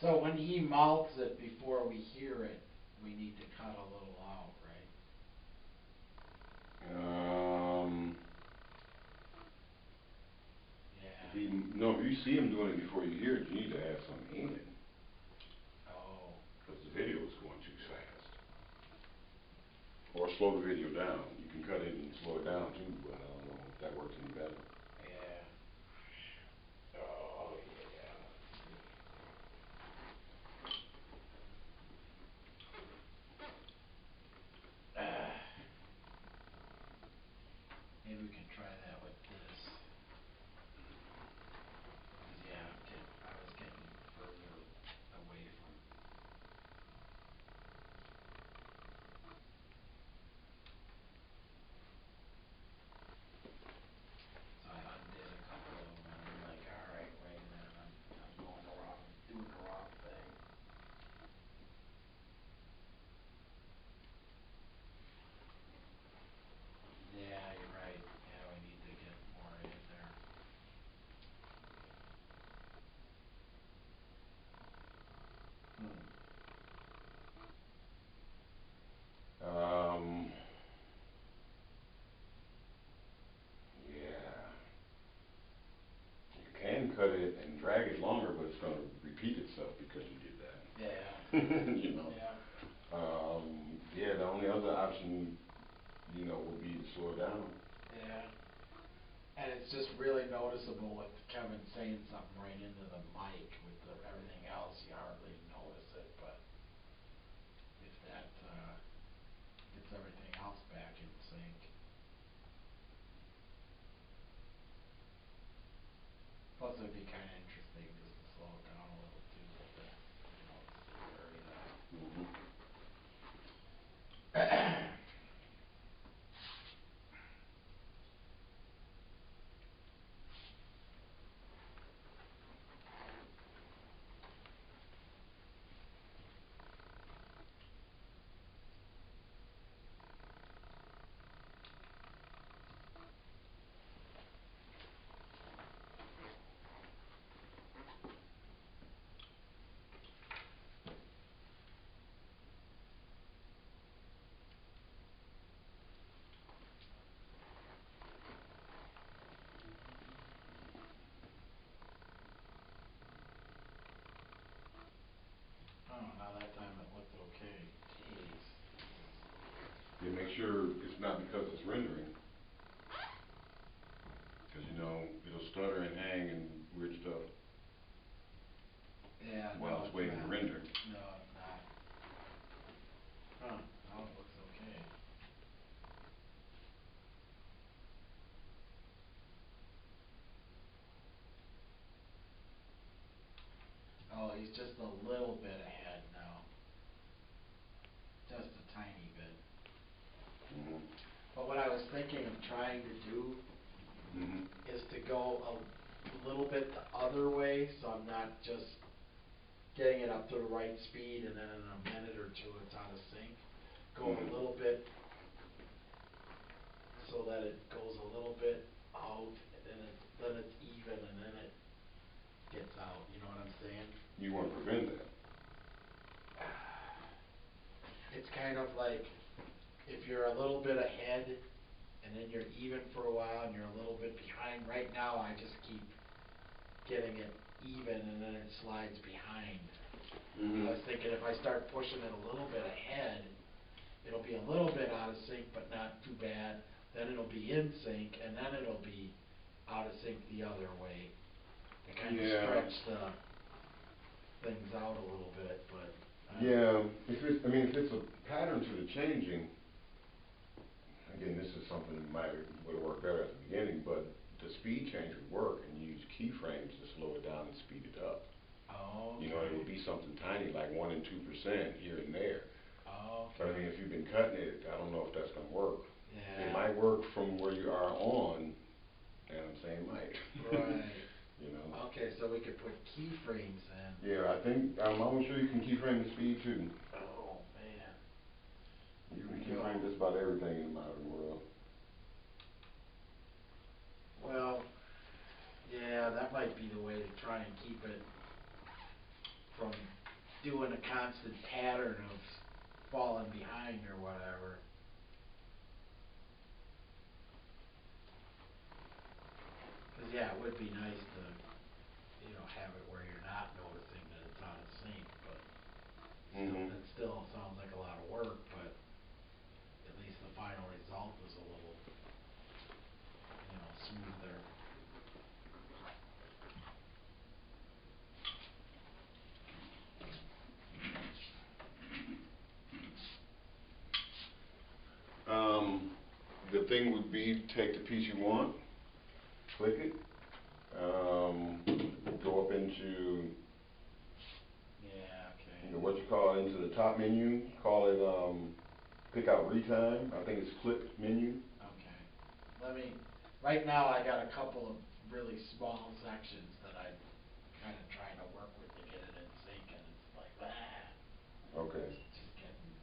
So when he mouths it before we hear it, we need to cut a little out, right? Yeah. No, if you see him doing it before you hear it, you need to add something in. Oh. Because the video is going too fast. Or slow the video down. You can cut it and slow it down too, but I don't know if that works any better. Yeah. Oh, yeah. Maybe we can try that with this. 'Cause yeah, I was getting further away from. So I undid a couple of them and I'm like, alright, wait a minute, I'm going the wrong, doing the wrong thing. Yeah, you're right. Yeah, we need to get more in there. Um, yeah. You can cut it and drag it longer, but it's going to repeat itself because you did that. Yeah. You know. Yeah. Yeah, the only other option, would be to slow it down. Yeah. And it's just really noticeable with Kevin saying something right into the mic with everything else, you hardly notice it, but if that, gets everything else back in sync. Plus it'd be kinda interesting just to slow it down a little too, with the, Mm-hmm. scenery. Oh, now that time it looked okay. Jeez. Yeah, make sure it's not because it's rendering. Because, it'll stutter and hang and weird stuff Yeah, while no, it's it's waiting to not. render. No, it's not. Huh, now it looks okay. Oh, he's just a little bit ahead now. Just a tiny bit. Mm-hmm. But what I was thinking of trying to do Mm-hmm. is to go a little bit the other way, so I'm not just getting it up to the right speed and then in a minute or two it's out of sync. Go a little bit so that it goes a little bit out and then it's even and then it gets out, you know what I'm saying? You want to prevent that. It's kind of like if you're a little bit ahead and then you're even for a while and you're a little bit behind. Right now I just keep getting it even and then it slides behind. Mm-hmm. I was thinking if I start pushing it a little bit ahead, it'll be a little bit out of sync but not too bad. Then it'll be in sync and then it'll be out of sync the other way. To kind of stretch the things out a little bit, but. Yeah, if it's a pattern to the changing, again, this is something that would work better at the beginning, but the speed change would work and use keyframes to slow it down and speed it up. Oh, okay. It would be something tiny, like 1% and 2% here and there. Oh, okay. But if you've been cutting it, I don't know if that's gonna work. Yeah. It might work from where you are on, and I'm saying might. Right. You know? Okay, so we could put keyframes in. Yeah, I think, I'm almost sure you can keyframe the speed too. Oh, man. You can keyframe just about everything in the modern world. Well, yeah, that might be the way to try and keep it from doing a constant pattern of falling behind or whatever. Cause yeah, it would be nice to, you know, have it where you're not noticing that it's out of sync, but Mhm. it still sounds like a lot of work, but at least the final result is a little, you know, smoother. The thing would be, take the piece you want, click it, go up into, Yeah, okay. you know, what you call it, into the top menu, call it, pick out retime, I think it's clip menu. Okay. Let me, right now I got a couple of really small sections that I'm kinda trying to work with to get it in sync, and it's like, Okay. it's just getting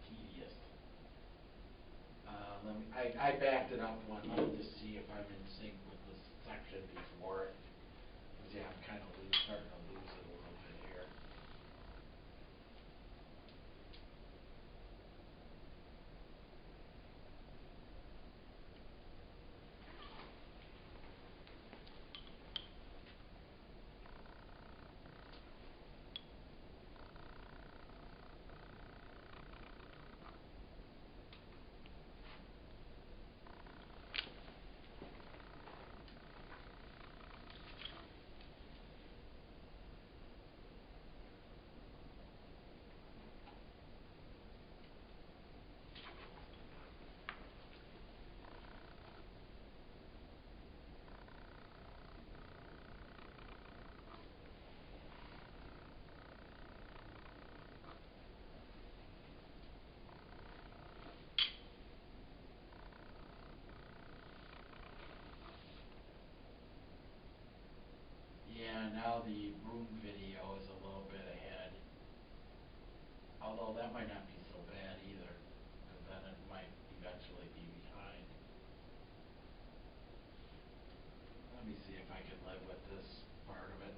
tedious. I backed it up one, let me just see if I'm in sync with the section before it. Cause yeah, I'm kinda starting to lose it a little bit here. Yeah, now the room video is a little bit ahead. Although that might not be so bad either, cause then it might eventually be behind. Let me see if I can live with this part of it.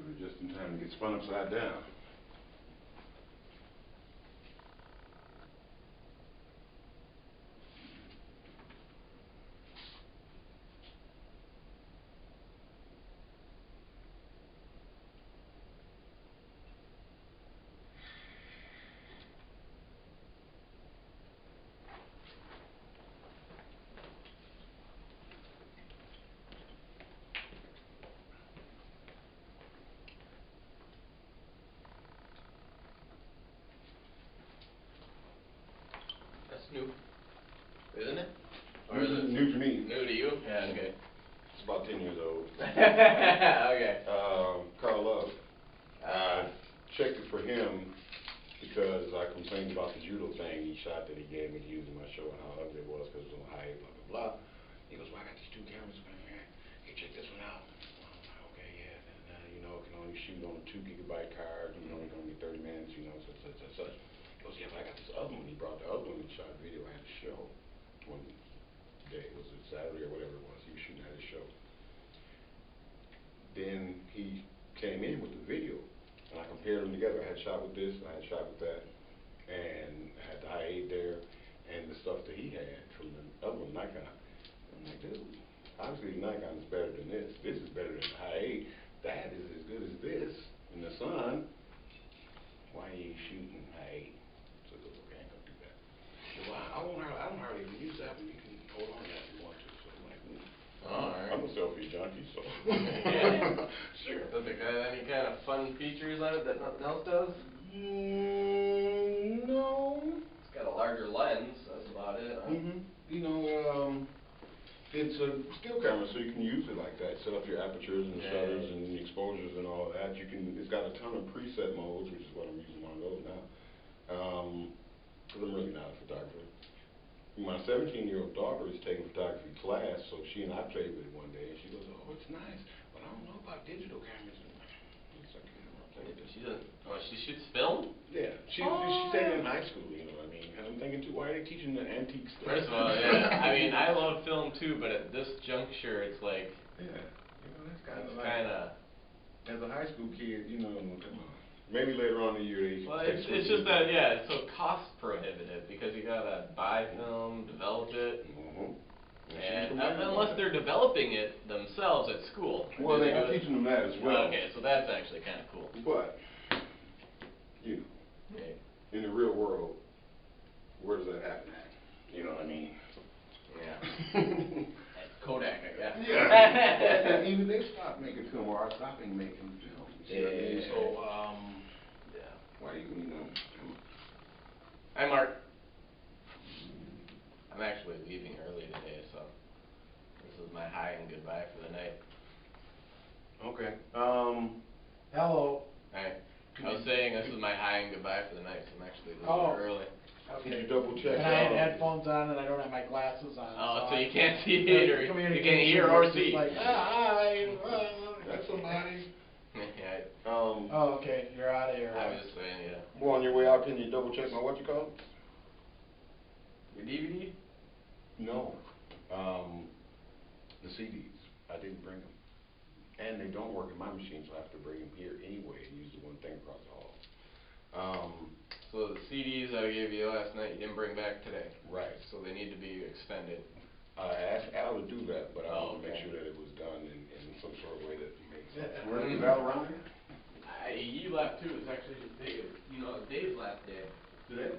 but just in time to get spun upside down. That's new, isn't it? Or is it New to me. new to you? Yeah, okay. It's about 10 years old. Okay. Carl Love. I checked it for him because I complained about the judo thing, each shot that he gave me to use in my show and how ugly it was because it was on high, blah, blah, blah. He goes, well, I got these 2 cameras, man. Hey, check this one out. Okay, yeah, and, you know, it can only shoot on a 2 gigabyte card, you know, it can only be 30 minutes, you know, such. He goes, yeah, but I got this other one. He brought the other one and shot a video at his show one day. Was it Saturday or whatever it was? He was shooting at his show. Then he came in with the video, and I compared them together. I had shot with this, and I had shot with that, and I had the i8 there, and the stuff that he had from the other one, Nikon. I'm like, dude, obviously the Nikon is better than this. This is better than the i8. That is as good as this. In the sun, why are you shooting i8? So he goes, okay, I ain't gonna do that. Well, I don't hardly even use that, but you can hold on to that if you want to. So I'm like, Alright. I'm a selfie junkie, so. Yeah. Sure. Does it got any kind of fun features on it that nothing else does? No. It's got a larger lens, that's about it. Huh? You know, it's a still camera, so you can use it like that. Set up your apertures and shutters and exposures and all of that. You can. It's got a ton of preset modes, which is what I'm using one of those now. Because I'm really not a photographer. My 17-year-old daughter is taking photography class, so she and I played with it one day, and she goes, "Oh, it's nice, but I don't know about digital cameras." And it's like, I'll play with this. She doesn't. Oh, she shoots film? Yeah, she's taking it in high school, you know what I mean? And I'm thinking too, why are they teaching the antique stuff? First of all, yeah. I mean, I love film too, but at this juncture, it's like. Yeah, you know, that's kind of It's like. kind of. As a high school kid, you know, come on. Maybe later on in the year they. Well, it's just that, yeah, it's so cost prohibitive because you gotta buy film, develop it. And unless they're developing it themselves at school. Well, they're teaching them that as well. Okay, so that's actually kind of cool. But, you know, Yeah. in the real world, where does that happen at? You know what I mean? Yeah. At Kodak, I guess. Yeah. And even they stopped making film, or are stopping making film. You see what I mean? So, yeah. why you know? Hi, Marc. I'm actually leaving early today, so this is my hi and goodbye for the night. Okay. Hello. Hi. I was saying this is my hi and goodbye for the night, so I'm actually leaving Oh. early. Did you double check? And I had headphones on and I don't have my glasses on. Oh, so you can't see it or you can't hear or see. Like, hi, That's somebody. Yeah. Oh, okay, you're out of here. I was just saying, yeah. Well, on your way out, can you double check my what you call? Your DVD? No. The CDs. I didn't bring them. And they don't work in my machine, so I have to bring them here anyway and use the one thing across the hall. So the CDs I gave you last night, you didn't bring back today? Right. So they need to be extended. I asked Al to do that, but I wanted to make okay. sure that it was done in some sort of way that made sense. Is Al around here? He left too. It's actually Dave. You know, Dave's last day. Today?